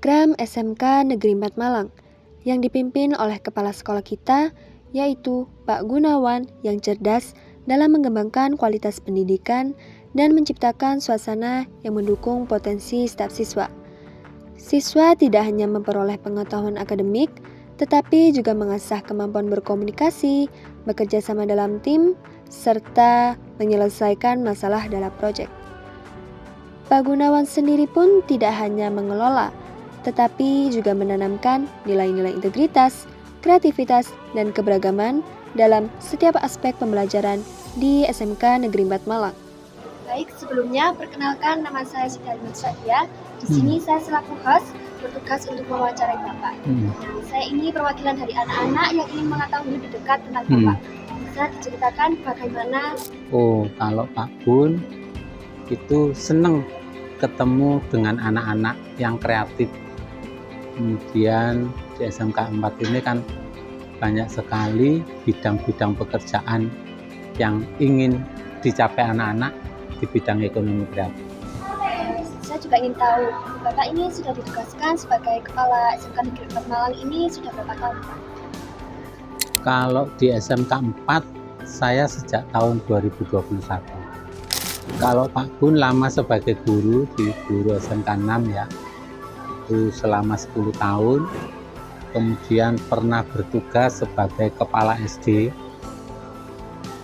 program SMK Negeri 4 Malang yang dipimpin oleh kepala sekolah kita, yaitu Pak Gunawan yang cerdas dalam mengembangkan kualitas pendidikan dan menciptakan suasana yang mendukung potensi setiap siswa. Siswa tidak hanya memperoleh pengetahuan akademik, tetapi juga mengasah kemampuan berkomunikasi, bekerja sama dalam tim, serta menyelesaikan masalah dalam proyek. Pak Gunawan sendiri pun tidak hanya mengelola, tetapi juga menanamkan nilai-nilai integritas, kreativitas, dan keberagaman dalam setiap aspek pembelajaran di SMK Negeri 4 Malang. Baik, sebelumnya perkenalkan nama saya Siti Sadia. Di sini saya selaku host bertugas untuk mewawancarai Bapak. Saya ini perwakilan dari anak-anak yang ingin mengetahui lebih dekat tentang Bapak. Bisa diceritakan bagaimana? Kalau Pak Gun itu senang ketemu dengan anak-anak yang kreatif. Kemudian di SMK 4 ini kan banyak sekali bidang-bidang pekerjaan yang ingin dicapai anak-anak di bidang ekonomi kreatif. Saya juga ingin tahu, Bapak ini sudah ditugaskan sebagai kepala SMK Negeri 4 Malang ini sudah berapa tahun, Pak? Kalau di SMK 4, saya sejak tahun 2021. Kalau Pak Gun lama sebagai guru di guru SMK 6 ya, itu selama 10 tahun. Kemudian pernah bertugas sebagai kepala SD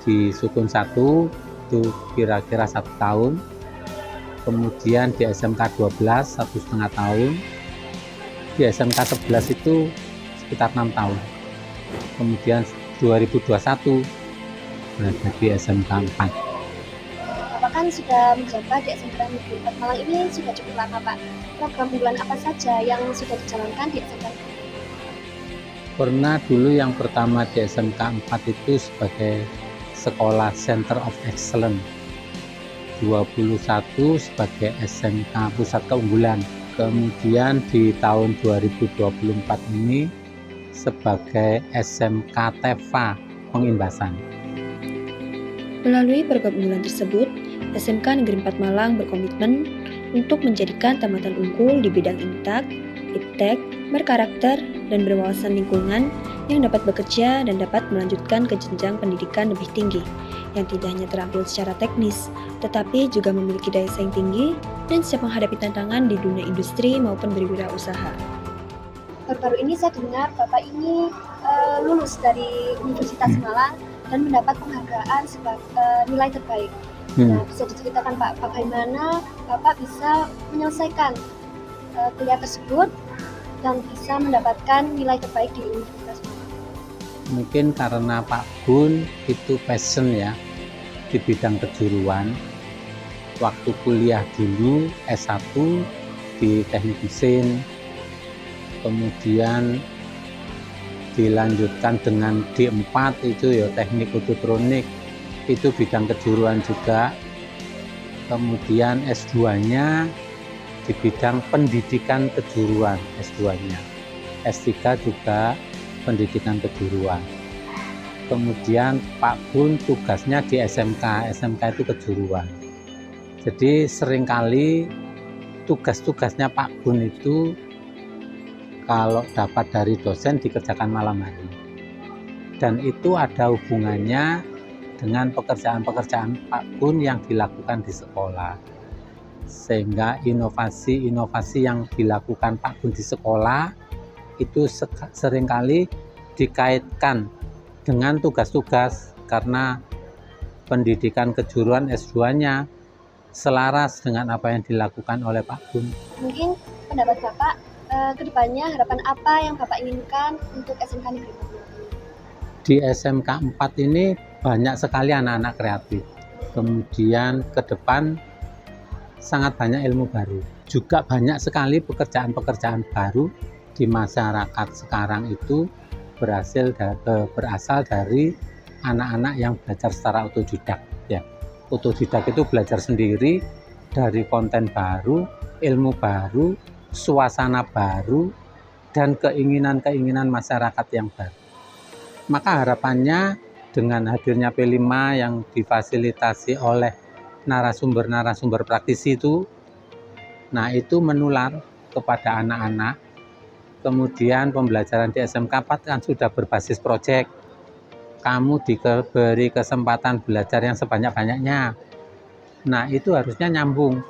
di Sukun 1, itu kira-kira 1 tahun. Kemudian di SMK 12 1,5 tahun, di SMK 11 itu sekitar 6 tahun. Kemudian 2021 berada di SMK 4. Bapak kan sudah menjabat di SMK Negeri 4 Malang ini sudah cukup lama, Pak. Program unggulan apa saja yang sudah dijalankan di SMK? Pernah dulu yang pertama di SMK 4 itu sebagai Sekolah Center of Excellence, 21 sebagai SMK Pusat Keunggulan. Kemudian di tahun 2024 ini sebagai SMK TEVA Pengimbasan. Melalui program unggulan tersebut, SMK Negeri 4 Malang berkomitmen untuk menjadikan tamatan unggul di bidang INTAK, IPTEK, berkarakter, dan berwawasan lingkungan yang dapat bekerja dan dapat melanjutkan ke jenjang pendidikan lebih tinggi, yang tidak hanya terampil secara teknis, tetapi juga memiliki daya saing tinggi dan siap menghadapi tantangan di dunia industri maupun berwirausaha. Baru-baru ini saya dengar Bapak ini lulus dari Universitas Malang dan mendapat penghargaan sebagai nilai terbaik. Nah, bisa diceritakan Pak, bagaimana Bapak bisa menyelesaikan kuliah tersebut dan bisa mendapatkan nilai terbaik di Universitas Malang? Mungkin karena Pak Gun itu passion ya di bidang kejuruan. Waktu kuliah dulu S1 di Teknik Mesin, kemudian dilanjutkan dengan D4 itu ya Teknik Elektronik, itu bidang kejuruan juga. Kemudian S2-nya di bidang pendidikan kejuruan, S2-nya. S3 juga pendidikan kejuruan. Kemudian Pak Gun tugasnya di SMK itu kejuruan. Jadi seringkali tugas-tugasnya Pak Gun itu kalau dapat dari dosen dikerjakan malam hari. Dan itu ada hubungannya dengan pekerjaan-pekerjaan Pak Gun yang dilakukan di sekolah. Sehingga inovasi-inovasi yang dilakukan Pak Gun di sekolah itu seringkali dikaitkan dengan tugas-tugas karena pendidikan kejuruan S2-nya selaras dengan apa yang dilakukan oleh Pak Gun. Mungkin pendapat Bapak kedepannya harapan apa yang Bapak inginkan untuk SMK Negeri 4? Di SMK 4 ini banyak sekali anak-anak kreatif. Kemudian ke depan sangat banyak ilmu baru. Juga banyak sekali pekerjaan-pekerjaan baru di masyarakat sekarang itu berasal dari anak-anak yang belajar secara otodidak. Ya, otodidak itu belajar sendiri dari konten baru, ilmu baru, suasana baru, dan keinginan-keinginan masyarakat yang baru. Maka harapannya dengan hadirnya P5 yang difasilitasi oleh narasumber-narasumber praktisi itu, nah itu menular kepada anak-anak. Kemudian pembelajaran di SMK 4 kan sudah berbasis proyek. Kamu diberi kesempatan belajar yang sebanyak-banyaknya. Nah, itu harusnya nyambung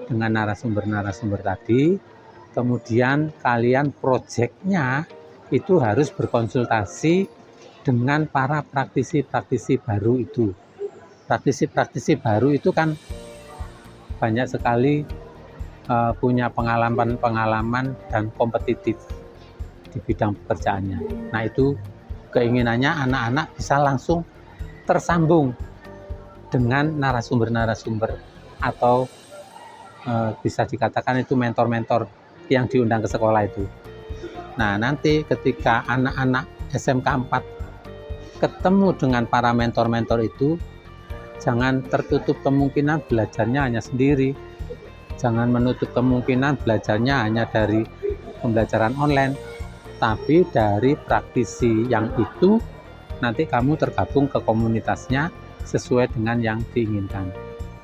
dengan narasumber-narasumber tadi. Kemudian kalian proyeknya itu harus berkonsultasi dengan para praktisi-praktisi baru itu. Praktisi-praktisi baru itu kan banyak sekali punya pengalaman-pengalaman dan kompetitif di bidang pekerjaannya. Nah, itu keinginannya anak-anak bisa langsung tersambung dengan narasumber-narasumber atau bisa dikatakan itu mentor-mentor yang diundang ke sekolah itu. Nah, nanti ketika anak-anak SMK 4 ketemu dengan para mentor-mentor itu, jangan tertutup kemungkinan belajarnya hanya sendiri. Jangan menutup kemungkinan belajarnya hanya dari pembelajaran online, tapi dari praktisi yang itu nanti kamu tergabung ke komunitasnya sesuai dengan yang diinginkan.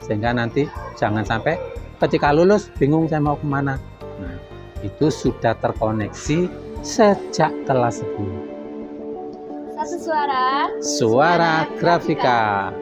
Sehingga nanti jangan sampai ketika lulus bingung saya mau kemana. Nah, itu sudah terkoneksi sejak kelas 10. Satu suara. Suara Grafika.